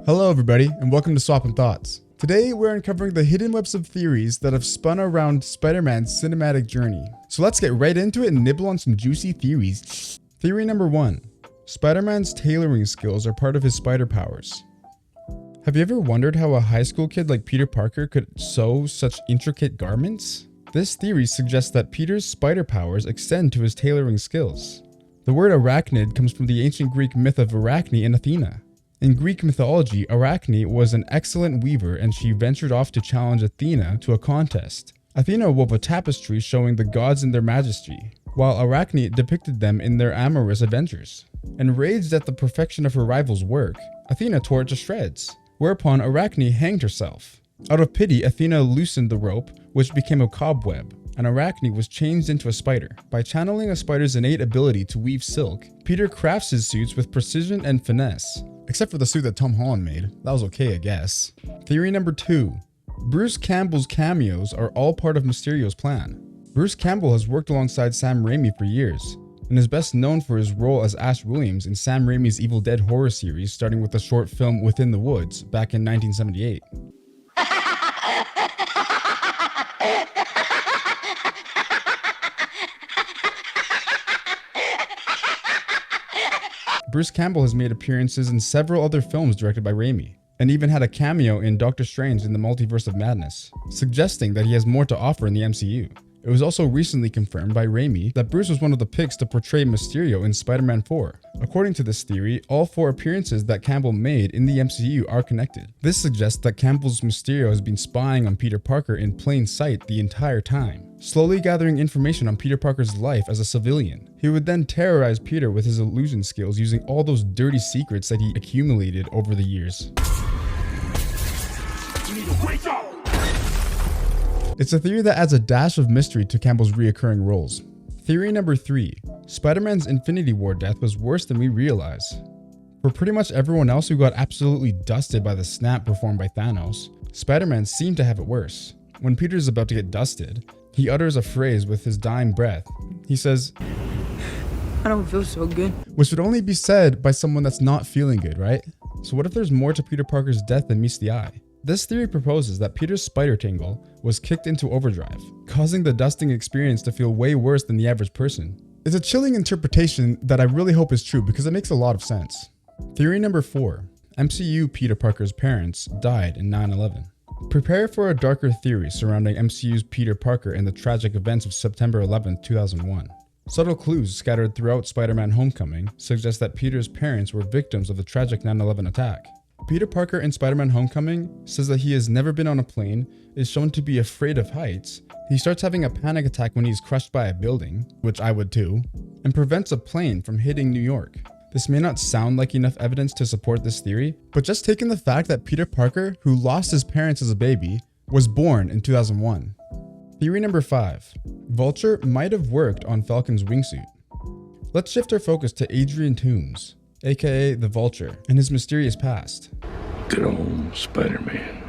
Hello everybody, and welcome to Swapping Thoughts. Today we're uncovering the hidden webs of theories that have spun around Spider-Man's cinematic journey. So let's get right into it and nibble on some juicy theories. Theory number 1. Spider-Man's tailoring skills are part of his spider powers. Have you ever wondered how a high school kid like Peter Parker could sew such intricate garments? This theory suggests that Peter's spider powers extend to his tailoring skills. The word arachnid comes from the ancient Greek myth of Arachne and Athena. In Greek mythology, Arachne was an excellent weaver and she ventured off to challenge Athena to a contest. Athena wove a tapestry showing the gods in their majesty, while Arachne depicted them in their amorous adventures. Enraged at the perfection of her rival's work, Athena tore it to shreds, whereupon Arachne hanged herself. Out of pity, Athena loosened the rope, which became a cobweb, and Arachne was changed into a spider. By channeling a spider's innate ability to weave silk, Peter crafts his suits with precision and finesse. Except for the suit that Tom Holland made. That was okay, I guess. Theory number 2. Bruce Campbell's cameos are all part of Mysterio's plan. Bruce Campbell has worked alongside Sam Raimi for years, and is best known for his role as Ash Williams in Sam Raimi's Evil Dead horror series, starting with the short film Within the Woods back in 1978. Bruce Campbell has made appearances in several other films directed by Raimi, and even had a cameo in Doctor Strange in the Multiverse of Madness, suggesting that he has more to offer in the MCU. It was also recently confirmed by Raimi that Bruce was one of the picks to portray Mysterio in Spider-Man 4. According to this theory, all 4 appearances that Campbell made in the MCU are connected. This suggests that Campbell's Mysterio has been spying on Peter Parker in plain sight the entire time, slowly gathering information on Peter Parker's life as a civilian. He would then terrorize Peter with his illusion skills using all those dirty secrets that he accumulated over the years. You need to wake up! It's a theory that adds a dash of mystery to Campbell's reoccurring roles. Theory number 3. Spider-Man's Infinity War death was worse than we realize. For pretty much everyone else who got absolutely dusted by the snap performed by Thanos, Spider-Man seemed to have it worse. When Peter's about to get dusted, he utters a phrase with his dying breath. He says, "I don't feel so good," which would only be said by someone that's not feeling good, right? So what if there's more to Peter Parker's death than meets the eye? This theory proposes that Peter's spider tingle was kicked into overdrive, causing the dusting experience to feel way worse than the average person. It's a chilling interpretation that I really hope is true because it makes a lot of sense. Theory number 4. MCU Peter Parker's parents died in 9/11. Prepare for a darker theory surrounding MCU's Peter Parker and the tragic events of September 11, 2001. Subtle clues scattered throughout Spider-Man Homecoming suggest that Peter's parents were victims of the tragic 9/11 attack. Peter Parker in Spider-Man Homecoming says that he has never been on a plane, is shown to be afraid of heights, he starts having a panic attack when he's crushed by a building, which I would too, and prevents a plane from hitting New York. This may not sound like enough evidence to support this theory, but just taking the fact that Peter Parker, who lost his parents as a baby, was born in 2001. Theory number 5. Vulture might have worked on Falcon's wingsuit. Let's shift our focus to Adrian Toomes, aka the Vulture, and his mysterious past. Good old Spider-Man.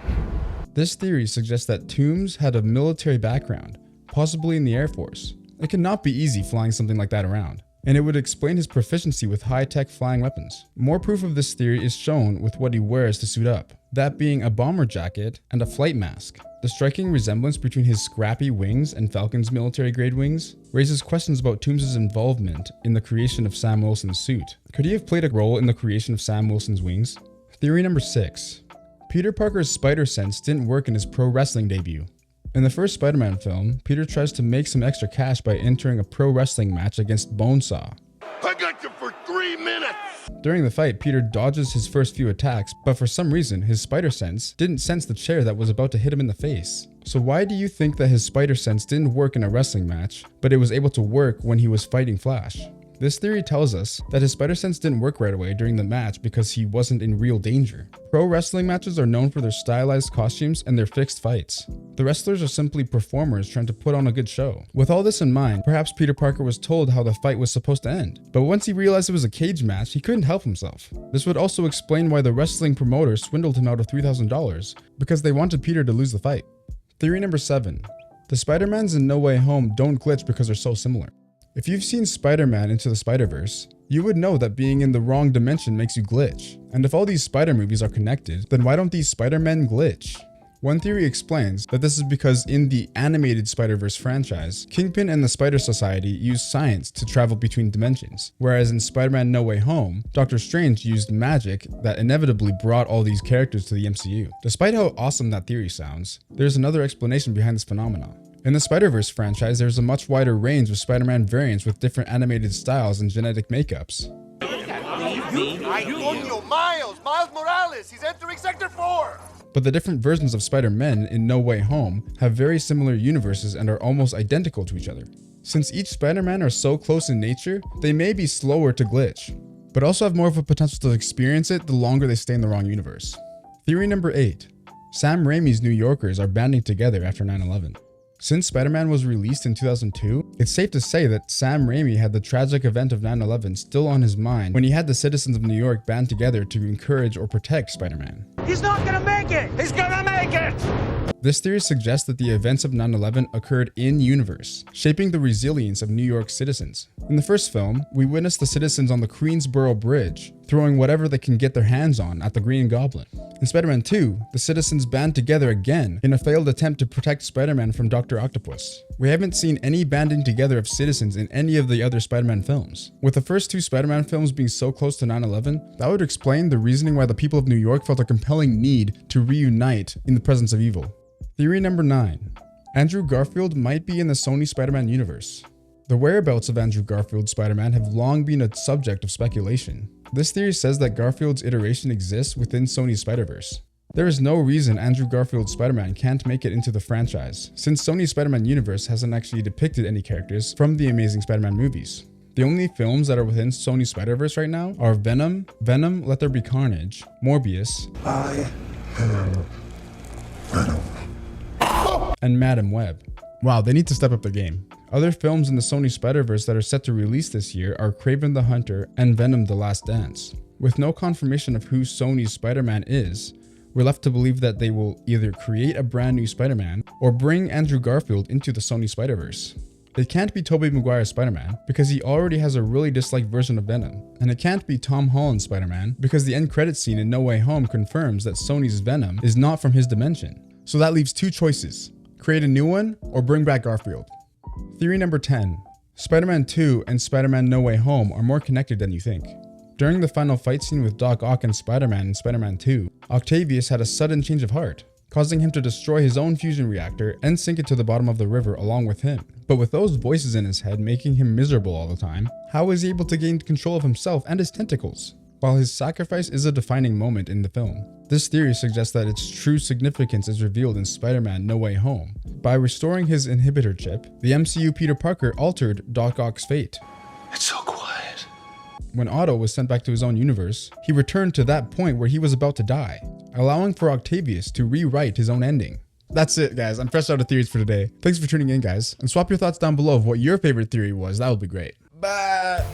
This theory suggests that Toomes had a military background, possibly in the Air Force. It could not be easy flying something like that around, and it would explain his proficiency with high-tech flying weapons. More proof of this theory is shown with what he wears to suit up, that being a bomber jacket and a flight mask. The striking resemblance between his scrappy wings and Falcon's military-grade wings raises questions about Toomes' involvement in the creation of Sam Wilson's suit. Could he have played a role in the creation of Sam Wilson's wings? Theory number 6. Peter Parker's spider sense didn't work in his pro wrestling debut. In the first Spider-Man film, Peter tries to make some extra cash by entering a pro wrestling match against Bonesaw. I got you for 3 minutes! During the fight, Peter dodges his first few attacks, but for some reason, his spider sense didn't sense the chair that was about to hit him in the face. So why do you think that his spider sense didn't work in a wrestling match, but it was able to work when he was fighting Flash? This theory tells us that his spider sense didn't work right away during the match because he wasn't in real danger. Pro wrestling matches are known for their stylized costumes and their fixed fights. The wrestlers are simply performers trying to put on a good show. With all this in mind, perhaps Peter Parker was told how the fight was supposed to end, but once he realized it was a cage match, he couldn't help himself. This would also explain why the wrestling promoter swindled him out of $3,000, because they wanted Peter to lose the fight. Theory number 7. The Spider-Mans in No Way Home don't glitch because they're so similar. If you've seen Spider-Man Into the Spider-Verse, You would know that being in the wrong dimension makes you glitch. And if all these spider movies are connected, then why don't these Spider-Men glitch? One theory explains that this is because in the animated Spider-Verse franchise, Kingpin and the Spider Society used science to travel between dimensions, whereas in Spider-Man No Way Home, Doctor Strange used magic that inevitably brought all these characters to the MCU. Despite how awesome that theory sounds, there's another explanation behind this phenomenon. In the Spider-Verse franchise, there's a much wider range of Spider-Man variants with different animated styles and genetic makeups. Miles Morales, he's entering Sector 4! But the different versions of Spider-Men in No Way Home have very similar universes and are almost identical to each other. Since each Spider-Man are so close in nature, they may be slower to glitch, but also have more of a potential to experience it the longer they stay in the wrong universe. Theory number 8. Sam Raimi's New Yorkers are banding together after 9/11. Since Spider-Man was released in 2002, it's safe to say that Sam Raimi had the tragic event of 9/11 still on his mind when he had the citizens of New York band together to encourage or protect Spider-Man. He's not gonna make it! He's gonna make it! This theory suggests that the events of 9/11 occurred in-universe, shaping the resilience of New York's citizens. In the first film, we witness the citizens on the Queensboro Bridge throwing whatever they can get their hands on at the Green Goblin. In Spider-Man 2, the citizens band together again in a failed attempt to protect Spider-Man from Dr. Octopus. We haven't seen any banding together of citizens in any of the other Spider-Man films. With the first two Spider-Man films being so close to 9/11, that would explain the reasoning why the people of New York felt a compelling need to reunite in the presence of evil. Theory number 9. Andrew Garfield might be in the Sony Spider-Man universe. The whereabouts of Andrew Garfield's Spider-Man have long been a subject of speculation. This theory says that Garfield's iteration exists within Sony's Spider-Verse. There is no reason Andrew Garfield's Spider-Man can't make it into the franchise, since Sony's Spider-Man universe hasn't actually depicted any characters from the Amazing Spider-Man movies. The only films that are within Sony's Spider-Verse right now are Venom, Let There Be Carnage, Morbius, and Madam Web. Wow, they need to step up their game. Other films in the Sony Spider-Verse that are set to release this year are Kraven the Hunter and Venom the Last Dance. With no confirmation of who Sony's Spider-Man is, we're left to believe that they will either create a brand new Spider-Man or bring Andrew Garfield into the Sony Spider-Verse. It can't be Tobey Maguire's Spider-Man because he already has a really disliked version of Venom. And it can't be Tom Holland's Spider-Man because the end credits scene in No Way Home confirms that Sony's Venom is not from his dimension. So that leaves two choices: create a new one or bring back Garfield. Theory number 10. Spider-Man 2 and Spider-Man No Way Home are more connected than you think. During the final fight scene with Doc Ock and Spider-Man in Spider-Man 2, Octavius had a sudden change of heart, causing him to destroy his own fusion reactor and sink it to the bottom of the river along with him. But with those voices in his head making him miserable all the time, how was he able to gain control of himself and his tentacles? While his sacrifice is a defining moment in the film, this theory suggests that its true significance is revealed in Spider-Man No Way Home. By restoring his inhibitor chip, the MCU Peter Parker altered Doc Ock's fate. It's so quiet. When Otto was sent back to his own universe, he returned to that point where he was about to die, allowing for Octavius to rewrite his own ending. That's it, guys. I'm fresh out of theories for today. Thanks for tuning in, guys, and swap your thoughts down below of what your favorite theory was. That would be great. Bye.